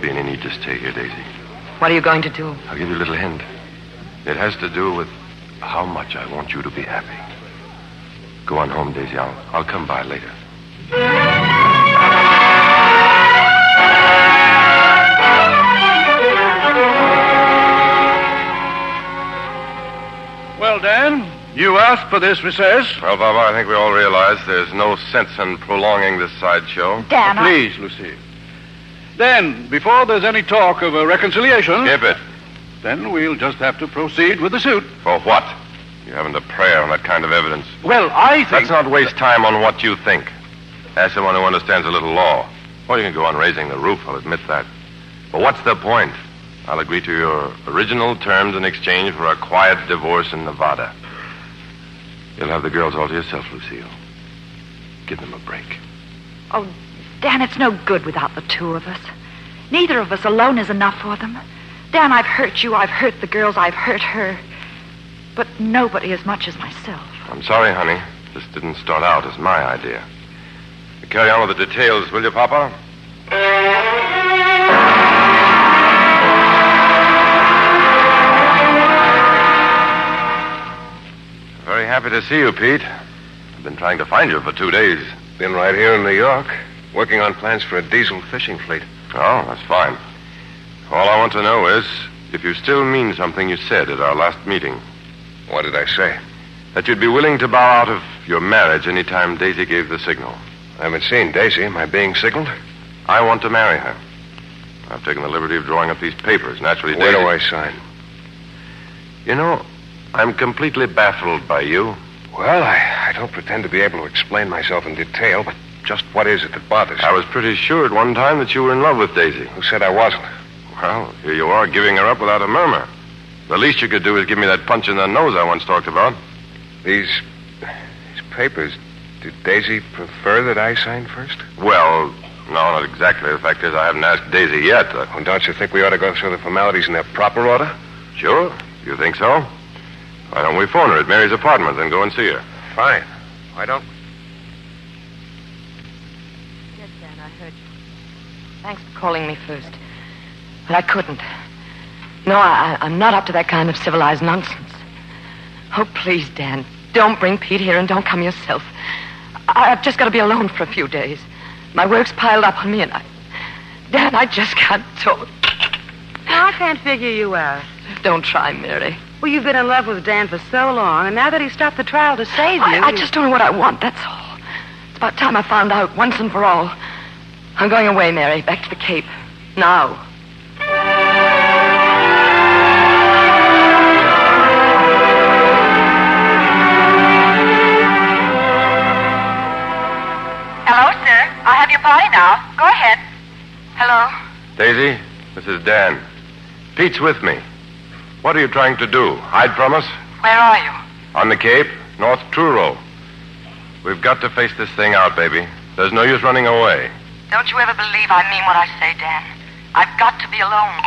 be any need to stay here, Daisy. What are you going to do? I'll give you a little hint. It has to do with how much I want you to be happy. Go on home, Daisy. I'll come by later. Well, Dan, you asked for this recess. Well, Baba, I think we all realize there's no sense in prolonging this sideshow. Dan, Please, Lucy. Then, before there's any talk of a reconciliation... Skip it. Then we'll just have to proceed with the suit. For what? You haven't a prayer on that kind of evidence. Well, I think... Let's not waste time on what you think. Ask someone who understands a little law. Well, you can go on raising the roof, I'll admit that. But what's the point? I'll agree to your original terms in exchange for a quiet divorce in Nevada. You'll have the girls all to yourself, Lucille. Give them a break. Oh, Dan, it's no good without the two of us. Neither of us alone is enough for them. Dan, I've hurt you, I've hurt the girls, I've hurt her. But nobody as much as myself. I'm sorry, honey. This didn't start out as my idea. You carry on with the details, will you, Papa? Very happy to see you, Pete. I've been trying to find you for 2 days. Been right here in New York, working on plans for a diesel fishing fleet. Oh, that's fine. All I want to know is if you still mean something you said at our last meeting. What did I say? That you'd be willing to bow out of your marriage any time Daisy gave the signal. I haven't seen Daisy. Am I being signaled? I want to marry her. I've taken the liberty of drawing up these papers. Naturally, Where Daisy... do I sign? You know, I'm completely baffled by you. Well, I don't pretend to be able to explain myself in detail, but just what is it that bothers you? I was pretty sure at one time that you were in love with Daisy. Who said I wasn't? Well, here you are giving her up without a murmur. The least you could do is give me that punch in the nose I once talked about. These papers, did Daisy prefer that I sign first? Well, no, not exactly. The fact is I haven't asked Daisy yet. Well, don't you think we ought to go through the formalities in their proper order? Sure. You think so? Why don't we phone her at Mary's apartment and go and see her? Fine. Why don't... Yes, Dan, I heard you. Thanks for calling me first. But I couldn't. No, I'm not up to that kind of civilized nonsense. Oh, please, Dan, don't bring Pete here and don't come yourself. I've just got to be alone for a few days. My work's piled up on me and Dan, I just can't talk. Now, I can't figure you out. Don't try, Mary. Well, you've been in love with Dan for so long, and now that he stopped the trial to save you... I just don't know what I want, that's all. It's about time I found out once and for all. I'm going away, Mary, back to the Cape. Now. Hello, sir. I have your party now. Go ahead. Hello? Daisy, this is Dan. Pete's with me. What are you trying to do? Hide from us? Where are you? On the Cape, North Truro. We've got to face this thing out, baby. There's no use running away. Don't you ever believe I mean what I say, Dan. I've got to be alone.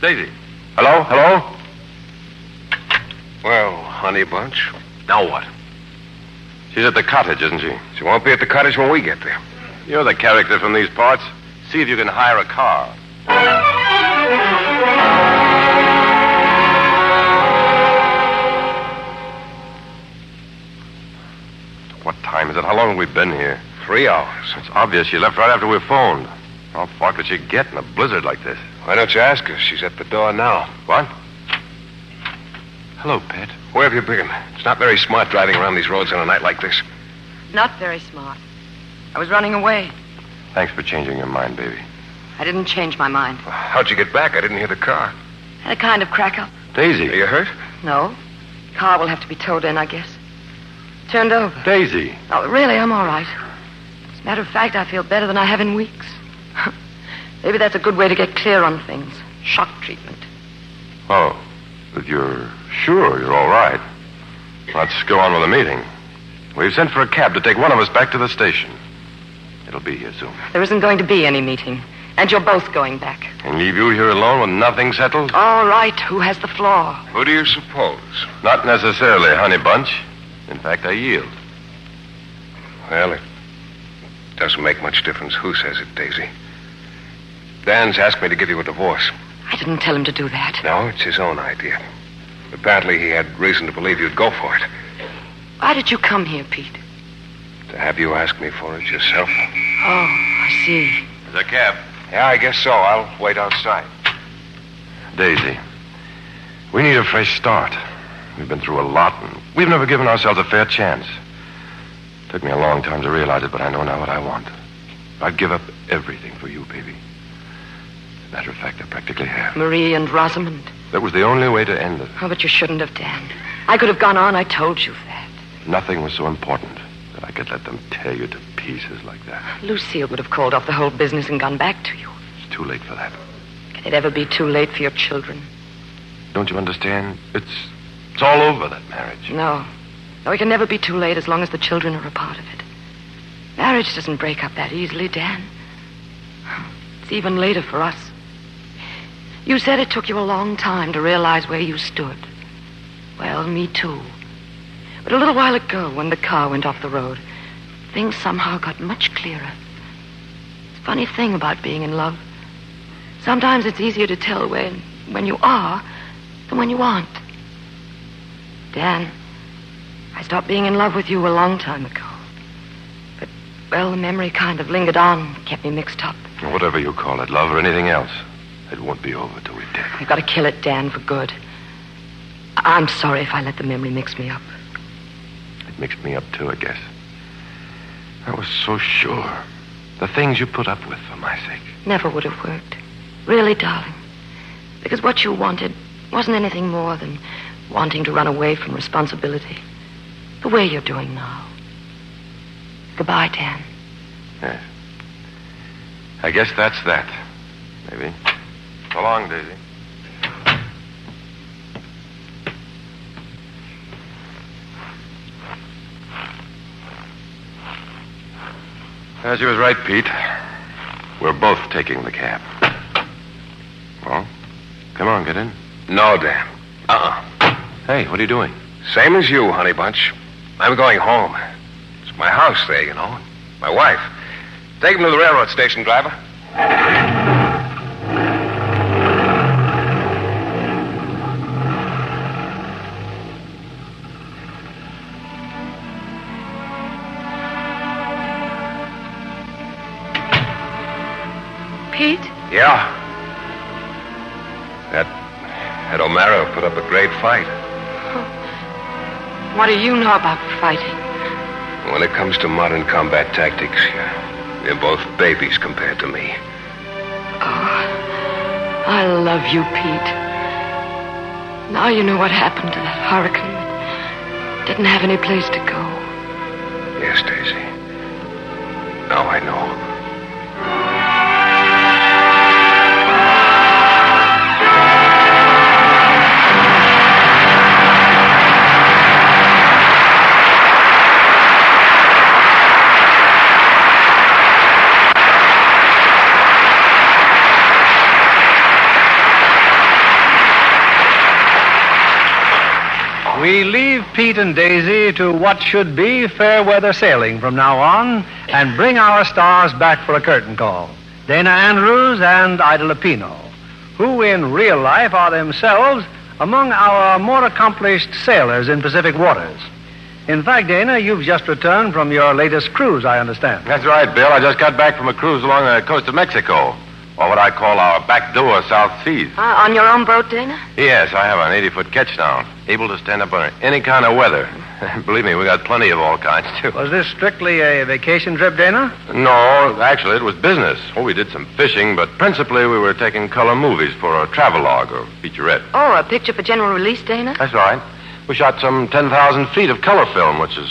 Daisy. Hello? Hello? Well, honey bunch. Now what? She's at the cottage, isn't she? She won't be at the cottage when we get there. You're the character from these parts. See if you can hire a car. What time is it? How long have we been here? 3 hours. It's obvious she left right after we phoned. How far could she get in a blizzard like this? Why don't you ask her? She's at the door now. What? Hello, Pet. Where have you been? It's not very smart driving around these roads on a night like this. Not very smart. I was running away. Thanks for changing your mind, baby. I didn't change my mind. How'd you get back? I didn't hear the car. Had a kind of crack up. Daisy. Are you hurt? No. Car will have to be towed in, I guess. Turned over. Daisy. Oh, really, I'm all right. As a matter of fact, I feel better than I have in weeks. Maybe that's a good way to get clear on things. Shock treatment. Oh, but you're sure you're all right. Let's go on with the meeting. We've sent for a cab to take one of us back to the station. It'll be here soon. There isn't going to be any meeting. And you're both going back. And leave you here alone with nothing settled? All right. Who has the floor? Who do you suppose? Not necessarily, honey bunch. In fact, I yield. Well, it doesn't make much difference who says it, Daisy. Dan's asked me to give you a divorce. I didn't tell him to do that. No, it's his own idea. Apparently, he had reason to believe you'd go for it. Why did you come here, Pete? To have you ask me for it yourself? Oh, I see. There's a cab. Yeah, I guess so. I'll wait outside. Daisy, we need a fresh start. We've been through a lot, and we've never given ourselves a fair chance. It took me a long time to realize it, but I know now what I want. I'd give up everything for you, baby. As a matter of fact, I practically have. Marie and Rosamond. That was the only way to end it. Oh, but you shouldn't have, Dan. I could have gone on. I told you that. Nothing was so important that I could let them tear you to pieces like that. Lucille would have called off the whole business and gone back to you. It's too late for that. Can it ever be too late for your children? Don't you understand? It's all over, that marriage. No. No, it can never be too late as long as the children are a part of it. Marriage doesn't break up that easily, Dan. It's even later for us. You said it took you a long time to realize where you stood. Well, me too. But a little while ago, when the car went off the road, things somehow got much clearer. It's a funny thing about being in love. Sometimes it's easier to tell when you are than when you aren't. Dan, I stopped being in love with you a long time ago. But, well, the memory kind of lingered on, kept me mixed up. Whatever you call it, love or anything else, it won't be over till we're dead. We've got to kill it, Dan, for good. I'm sorry if I let the memory mix me up. It mixed me up, too, I guess. I was so sure. The things you put up with for my sake. Never would have worked. Really, darling. Because what you wanted wasn't anything more than wanting to run away from responsibility. The way you're doing now. Goodbye, Dan. Yes. I guess that's that. Maybe. So long, Daisy. As you was right, Pete. We're both taking the cab. Well, come on, get in. No, Dan. Hey, what are you doing? Same as you, honey bunch. I'm going home. It's my house there, you know. My wife. Take him to the railroad station, driver. Pete? Yeah. That O'Mara put up a great fight. What do you know about fighting? When it comes to modern combat tactics, they're both babies compared to me. Oh, I love you, Pete. Now you know what happened to that hurricane that didn't have any place to go. Yes, Daisy. Now I know. We leave Pete and Daisy to what should be fair weather sailing from now on and bring our stars back for a curtain call. Dana Andrews and Ida Lupino, who in real life are themselves among our more accomplished sailors in Pacific waters. In fact, Dana, you've just returned from your latest cruise, I understand. That's right, Bill. I just got back from a cruise along the coast of Mexico. Or what I call our backdoor South Seas. On your own boat, Dana? Yes, I have an 80-foot ketch now. Able to stand up under any kind of weather. Believe me, we got plenty of all kinds, too. Was this strictly a vacation trip, Dana? No, actually, it was business. Oh, we did some fishing, but principally we were taking color movies for a travelogue or featurette. Oh, a picture for general release, Dana? That's right. We shot some 10,000 feet of color film, which is,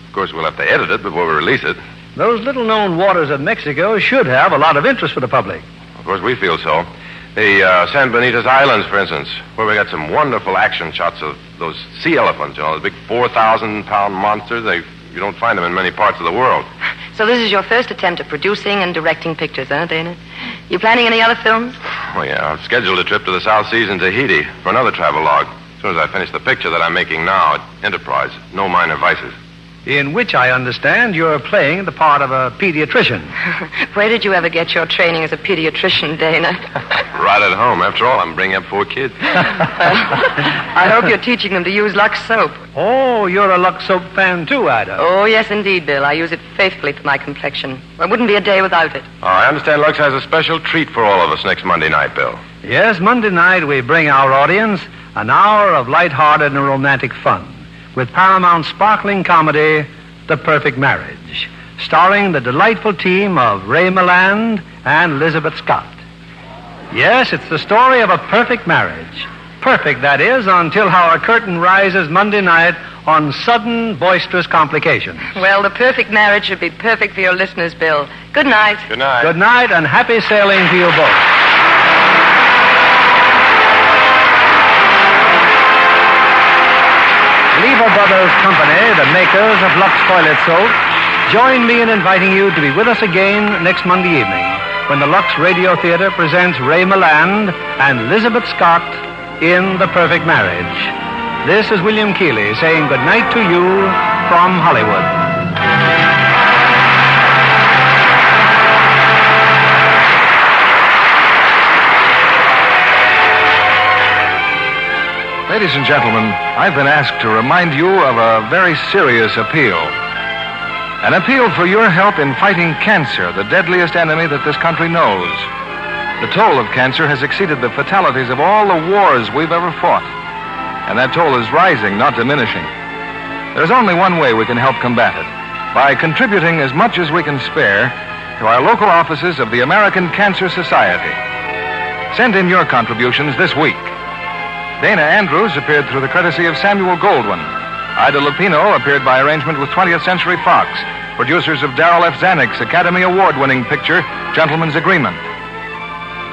of course, we'll have to edit it before we release it. Those little-known waters of Mexico should have a lot of interest for the public. Of course, we feel so. The San Benito's Islands, for instance, where we got some wonderful action shots of those sea elephants, you know, the big 4,000-pound monsters. You don't find them in many parts of the world. So this is your first attempt at producing and directing pictures, huh, Dana? You planning any other films? Oh, yeah. I've scheduled a trip to the South Seas in Tahiti for another travelogue. As soon as I finish the picture that I'm making now at Enterprise, No Minor Vices. in which I understand you're playing the part of a pediatrician. Where did you ever get your training as a pediatrician, Dana? Right at home. After all, I'm bringing up 4 kids. I hope you're teaching them to use Lux soap. Oh, you're a Lux soap fan too, Ida. Oh, yes, indeed, Bill. I use it faithfully for my complexion. There wouldn't be a day without it. Oh, I understand Lux has a special treat for all of us next Monday night, Bill. Yes, Monday night we bring our audience an hour of light-hearted and romantic fun with Paramount's sparkling comedy, The Perfect Marriage, starring the delightful team of Ray Milland and Elizabeth Scott. Yes, it's the story of a perfect marriage. Perfect, that is, until our curtain rises Monday night on sudden, boisterous complications. Well, the perfect marriage should be perfect for your listeners, Bill. Good night. Good night. Good night, and happy sailing to you both. Lever Brothers Company, the makers of Lux Toilet Soap, join me in inviting you to be with us again next Monday evening when the Lux Radio Theater presents Ray Milland and Elizabeth Scott in The Perfect Marriage. This is William Keighley saying good night to you from Hollywood. Ladies and gentlemen, I've been asked to remind you of a very serious appeal. An appeal for your help in fighting cancer, the deadliest enemy that this country knows. The toll of cancer has exceeded the fatalities of all the wars we've ever fought. And that toll is rising, not diminishing. There's only one way we can help combat it, by contributing as much as we can spare to our local offices of the American Cancer Society. Send in your contributions this week. Dana Andrews appeared through the courtesy of Samuel Goldwyn. Ida Lupino appeared by arrangement with 20th Century Fox, producers of Darrell F. Zanuck's Academy Award-winning picture, Gentleman's Agreement.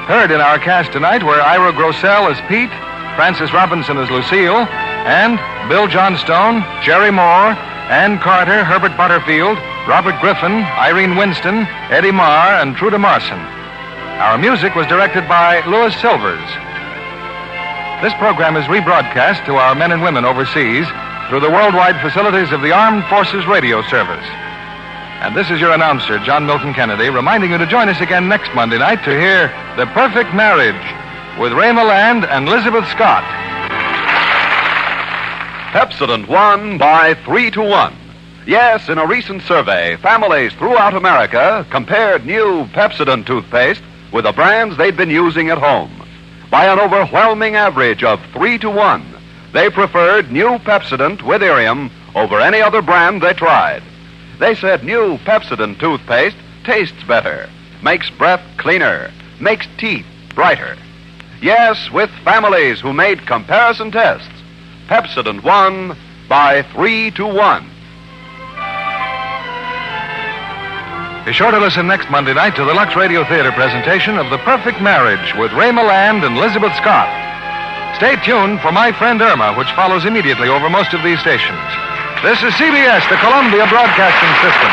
Heard in our cast tonight were Ira Grossell as Pete, Frances Robinson as Lucille, and Bill Johnstone, Jerry Moore, Ann Carter, Herbert Butterfield, Robert Griffin, Irene Winston, Eddie Marr, and Truda Marson. Our music was directed by Louis Silvers. This program is rebroadcast to our men and women overseas through the worldwide facilities of the Armed Forces Radio Service. And this is your announcer, John Milton Kennedy, reminding you to join us again next Monday night to hear The Perfect Marriage with Ray Milland and Elizabeth Scott. Pepsodent won by 3-1. Yes, in a recent survey, families throughout America compared new Pepsodent toothpaste with the brands they'd been using at home. By an overwhelming average of 3-1, they preferred new Pepsodent with Irium over any other brand they tried. They said new Pepsodent toothpaste tastes better, makes breath cleaner, makes teeth brighter. Yes, with families who made comparison tests, Pepsodent won by 3-1. Be sure to listen next Monday night to the Lux Radio Theater presentation of The Perfect Marriage with Ray Milland and Elizabeth Scott. Stay tuned for My Friend Irma, which follows immediately over most of these stations. This is CBS, the Columbia Broadcasting System.